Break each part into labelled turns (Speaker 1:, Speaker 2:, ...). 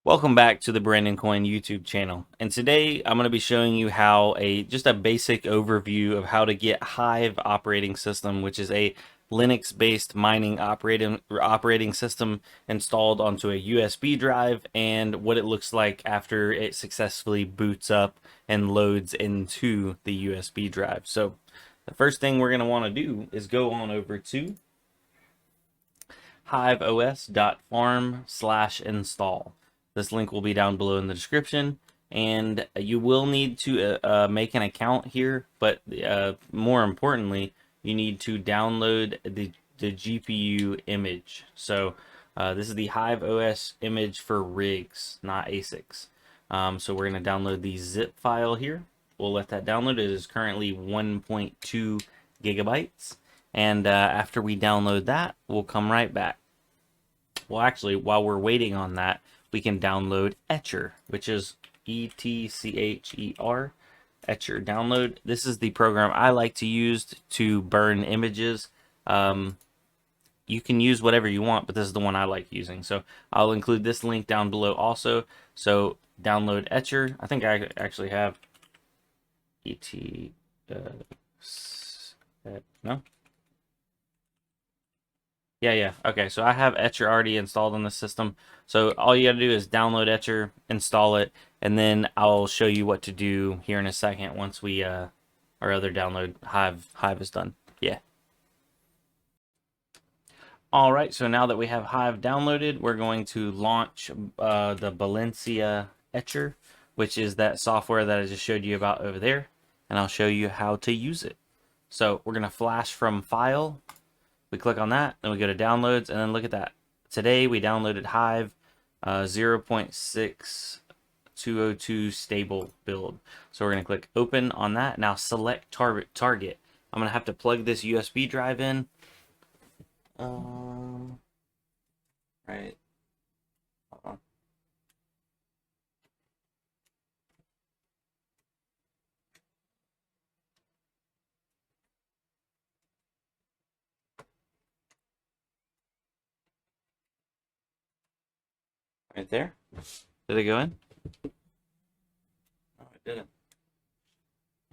Speaker 1: Welcome back to the Brandon Coin YouTube channel, and today I'm going to be showing you how just a basic overview of how to get Hive operating system, which is a Linux-based mining operating system installed onto a USB drive, and what it looks like after it successfully boots up and loads into the USB drive. So the first thing we're going to want to do is go on over to hiveos.farm/install. This link will be down below in the description, and you will need to make an account here, but more importantly, you need to download the GPU image. So this is the Hive OS image for rigs, not ASICs. So we're going to download the zip file here. We'll let that download. It is currently 1.2 gigabytes. And after we download that, we'll come right back. Well, actually, while we're waiting on that, we can download Etcher, which is Etcher. Etcher download. This is the program I like to use to burn images. You can use whatever you want, but this is the one I like using. So I'll include this link down below also. So download Etcher. I think I actually have no? Yeah. Okay, so I have Etcher already installed on the system. So all you gotta do is download Etcher, install it, and then I'll show you what to do here in a second once we our other download Hive is done. Yeah. All right, so now that we have Hive downloaded, we're going to launch the Valencia Etcher, which is that software that I just showed you about over there, and I'll show you how to use it. So we're gonna flash from File. We click on that, then we go to Downloads, and then look at that. Today we downloaded Hive 0.6202 stable build. So we're going to click Open on that. Now select target. I'm going to have to plug this USB drive in. Right. Hold on. Right there. Did it go in? No, it didn't.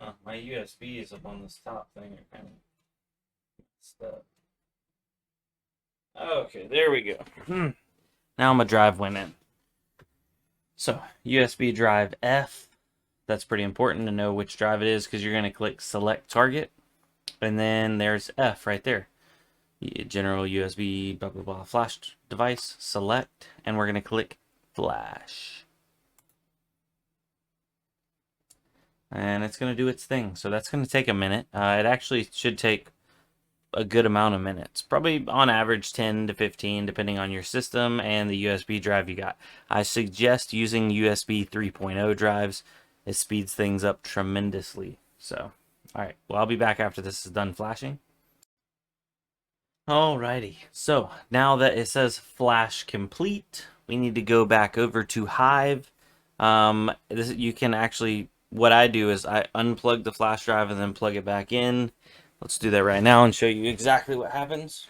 Speaker 1: Oh, my USB is up on this top thing. Kind of stuck. Okay, there we go. Now my drive went in. So USB drive F. That's pretty important to know which drive it is because you're going to click Select Target, and then there's F right there. General USB blah blah blah flash device, select, and we're going to click flash, and it's going to do its thing. So that's going to take a minute. It actually should take a good amount of minutes, probably on average 10 to 15 depending on your system and the USB drive you got. I suggest using USB 3.0 drives. It speeds things up tremendously. So alright, well, I'll be back after this is done flashing. Alrighty, so now that it says flash complete, we need to go back over to Hive. You can actually, what I do is I unplug the flash drive and then plug it back in. Let's do that right now and show you exactly what happens.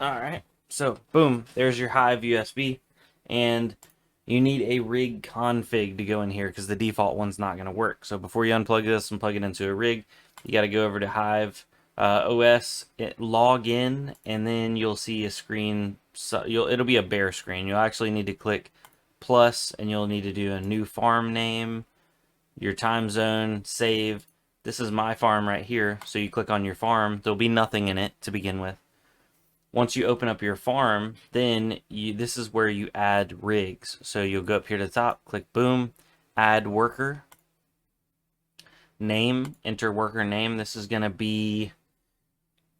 Speaker 1: Alright, so boom, there's your Hive USB, and you need a rig config to go in here because the default one's not going to work. So before you unplug this and plug it into a rig, you got to go over to Hive OS, log in, and then you'll see a screen. So it'll be a bare screen. You'll actually need to click plus, and you'll need to do a new farm name, your time zone, save. This is my farm right here. So you click on your farm. There'll be nothing in it to begin with. Once you open up your farm, then this is where you add rigs. So you'll go up here to the top, click boom, add worker, name, enter worker name. This is going to be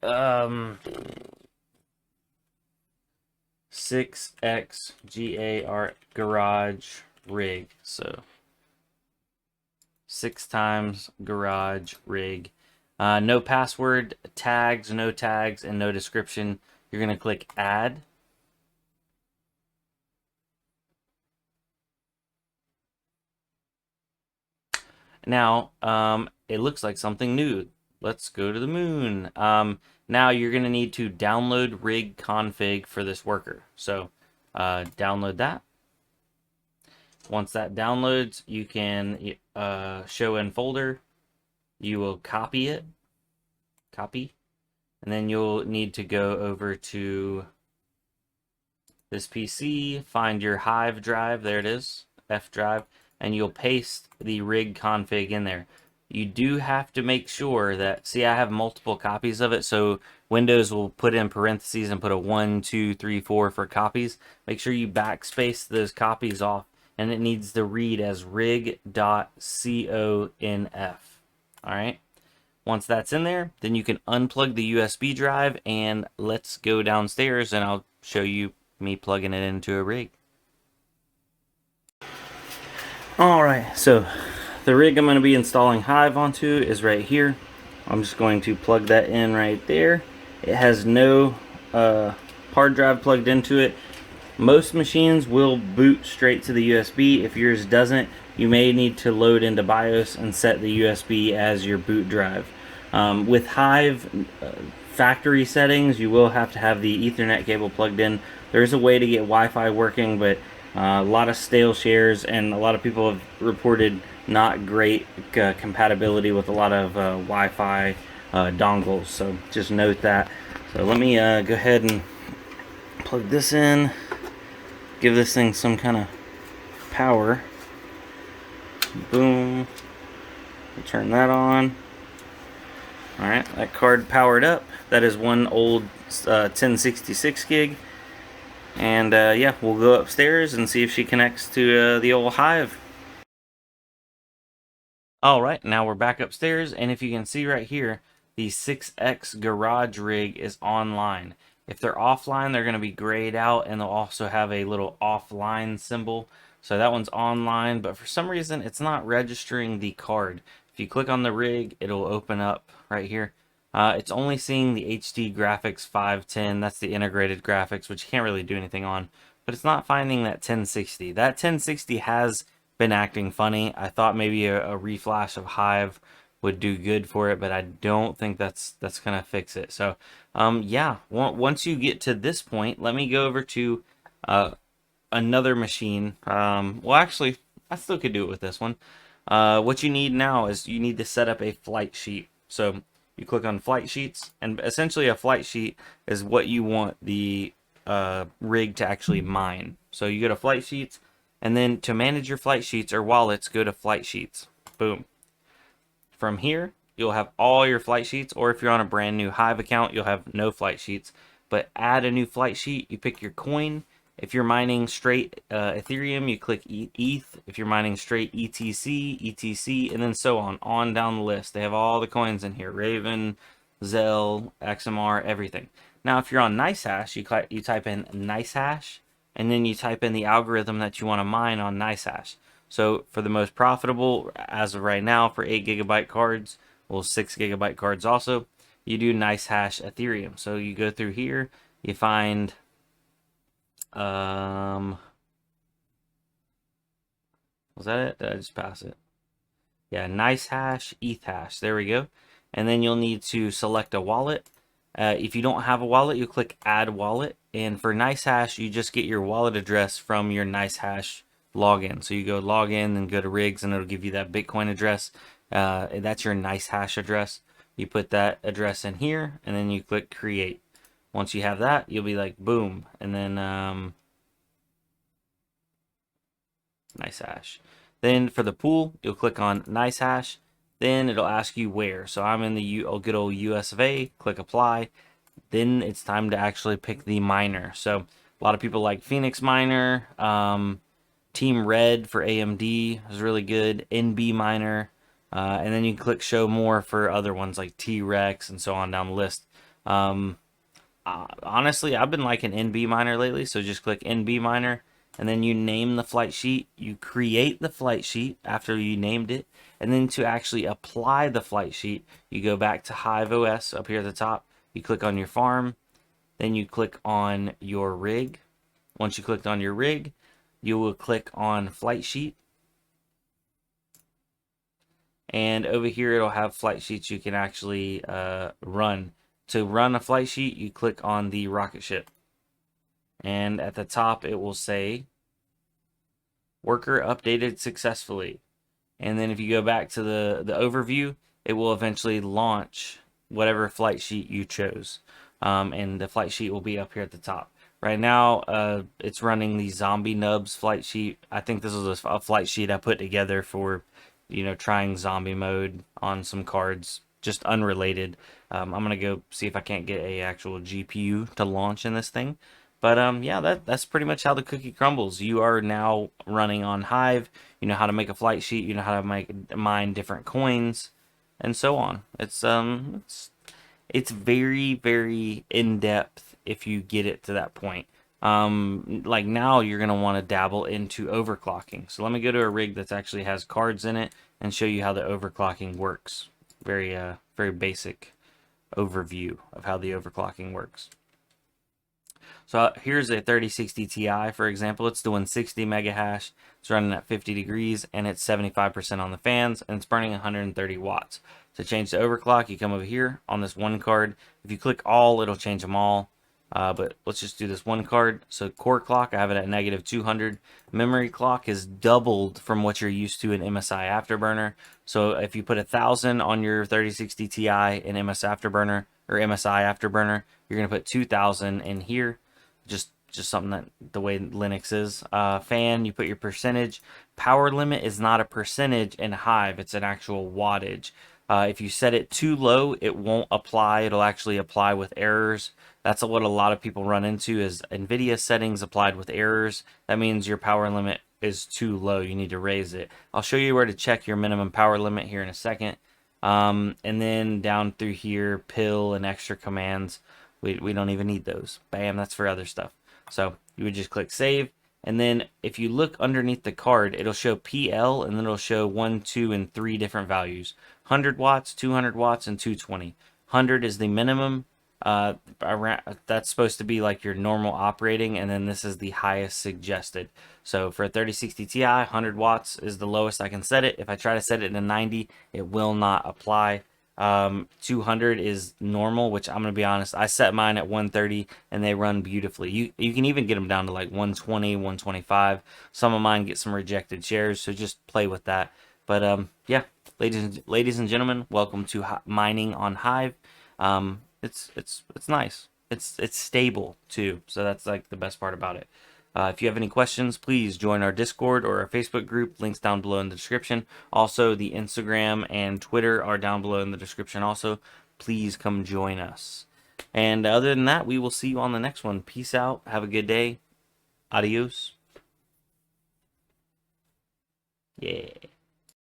Speaker 1: 6xgar garage rig. So 6 times garage rig. No password, tags, no tags, and no description. You're going to click add. Now, it looks like something new. Let's go to the moon. Now you're going to need to download rig config for this worker. So download that. Once that downloads, you can show in folder. You will copy it, and then you'll need to go over to this PC, find your Hive drive, there it is, F drive, and you'll paste the rig config in there. You do have to make sure that, see, I have multiple copies of it, so Windows will put in parentheses and put a 1, 2, 3, 4 for copies. Make sure you backspace those copies off, and it needs to read as rig.conf. All right. Once that's in there, then you can unplug the USB drive, and let's go downstairs and I'll show you me plugging it into a rig. Alright, so the rig I'm going to be installing Hive onto is right here. I'm just going to plug that in right there. It has no hard drive plugged into it. Most machines will boot straight to the USB. If yours doesn't, you may need to load into BIOS and set the USB as your boot drive. With Hive factory settings, you will have to have the Ethernet cable plugged in. There is a way to get Wi-Fi working, but a lot of stale shares and a lot of people have reported not great compatibility with a lot of Wi-Fi dongles. So just note that. So let me go ahead and plug this in. Give this thing some kind of power. Boom. Turn that on. Alright, that card powered up. That is one old 1066 gig. And yeah, we'll go upstairs and see if she connects to the old Hive. Alright, now we're back upstairs, and if you can see right here, the 6X garage rig is online. If they're offline, they're going to be grayed out, and they'll also have a little offline symbol. So that one's online, but for some reason, it's not registering the card. If you click on the rig, it'll open up right here. It's only seeing the HD graphics 510. That's the integrated graphics, which you can't really do anything on. But it's not finding that 1060. That 1060 has been acting funny. I thought maybe a reflash of Hive would do good for it, but I don't think that's gonna fix it. So yeah, once you get to this point, let me go over to another machine. Well, actually, I still could do it with this one. What you need now is you need to set up a flight sheet. So you click on flight sheets, and essentially a flight sheet is what you want the rig to actually mine. So you go to flight sheets, and then to manage your flight sheets or wallets, go to flight sheets. Boom. From here, you'll have all your flight sheets, or if you're on a brand new Hive account, you'll have no flight sheets. But add a new flight sheet, you pick your coin. If you're mining straight Ethereum, you click ETH. If you're mining straight ETC, ETC, and then so on down the list. They have all the coins in here: Raven, Zell, XMR, everything. Now, if you're on NiceHash, you type in NiceHash, and then you type in the algorithm that you want to mine on NiceHash. So for the most profitable, as of right now, for 8 GB cards, well, 6 GB cards also, you do NiceHash Ethereum. So you go through here, you find was that it? Did I just pass it? Yeah, NiceHash, ETHash. There we go. And then you'll need to select a wallet. If you don't have a wallet, you click Add Wallet. And for NiceHash, you just get your wallet address from your NiceHash login. So you go log in and go to rigs, and it'll give you that Bitcoin address. That's your NiceHash address. You put that address in here, and then you click Create. Once you have that, you'll be like, boom, and then NiceHash. Then for the pool, you'll click on NiceHash. Then it'll ask you where. So I'm in the good old US of A. Click Apply. Then it's time to actually pick the miner. So a lot of people like Phoenix Miner. Team Red for AMD is really good. NB Miner. And then you can click Show More for other ones like T-Rex and so on down the list. Honestly, I've been liking NB Miner lately, so just click NB Miner, and then you name the flight sheet. You create the flight sheet after you named it, and then to actually apply the flight sheet, you go back to Hiveos up here at the top. You click on your farm, then you click on your rig. Once you clicked on your rig, you will click on flight sheet, and over here it'll have flight sheets you can actually run. to run a flight sheet, you click on the rocket ship. And at the top, it will say, worker updated successfully. And then if you go back to the overview, it will eventually launch whatever flight sheet you chose. And the flight sheet will be up here at the top. Right now, it's running the Zombie Nubs flight sheet. I think this was a flight sheet I put together for, trying zombie mode on some cards, just unrelated. I'm gonna go see if I can't get a actual GPU to launch in this thing. But yeah, that's pretty much how the cookie crumbles. You are now running on Hive. You know how to make a flight sheet. You know how to mine different coins, and so on. It's very, very in depth if you get it to that point. Like now you're gonna want to dabble into overclocking. So let me go to a rig that actually has cards in it and show you how the overclocking works. Very very basic overview of how the overclocking works. So here's a 3060 Ti, for example. It's doing 60 mega hash. It's running at 50 degrees, and it's 75% on the fans, and it's burning 130 watts. To change the overclock, you come over here on this one card. If you click all, it'll change them all. But let's just do this one card. So core clock, I have it at negative 200. Memory clock is doubled from what you're used to in MSI Afterburner. So if you put 1,000 on your 3060 Ti in MSI Afterburner, you're gonna put 2,000 in here. Just something that the way Linux is. Fan, you put your percentage. Power limit is not a percentage in Hive, it's an actual wattage. If you set it too low, it won't apply. It'll actually apply with errors. That's what a lot of people run into, is NVIDIA settings applied with errors. That means your power limit is too low. You need to raise it. I'll show you where to check your minimum power limit here in a second. And then down through here, pill and extra commands. We don't even need those. Bam, that's for other stuff. So you would just click save. And then if you look underneath the card, it'll show PL, and then it'll show 1, 2, and 3 different values. 100 watts, 200 watts, and 220. 100 is the minimum. That's supposed to be like your normal operating, and then this is the highest suggested. So for a 3060 Ti, 100 watts is the lowest I can set it. If I try to set it to 90, it will not apply. 200 is normal, which I'm gonna be honest, I set mine at 130 and they run beautifully. You can even get them down to like 120, 125. Some of mine get some rejected shares, so just play with that. But yeah, ladies and gentlemen, welcome to mining on Hive. It's nice. It's stable too, so that's like the best part about it. If you have any questions, please join our Discord or our Facebook group. Links down below in the description. Also, the Instagram and Twitter are down below in the description also. Please come join us. And other than that, we will see you on the next one. Peace out. Have a good day. Adios. Yeah.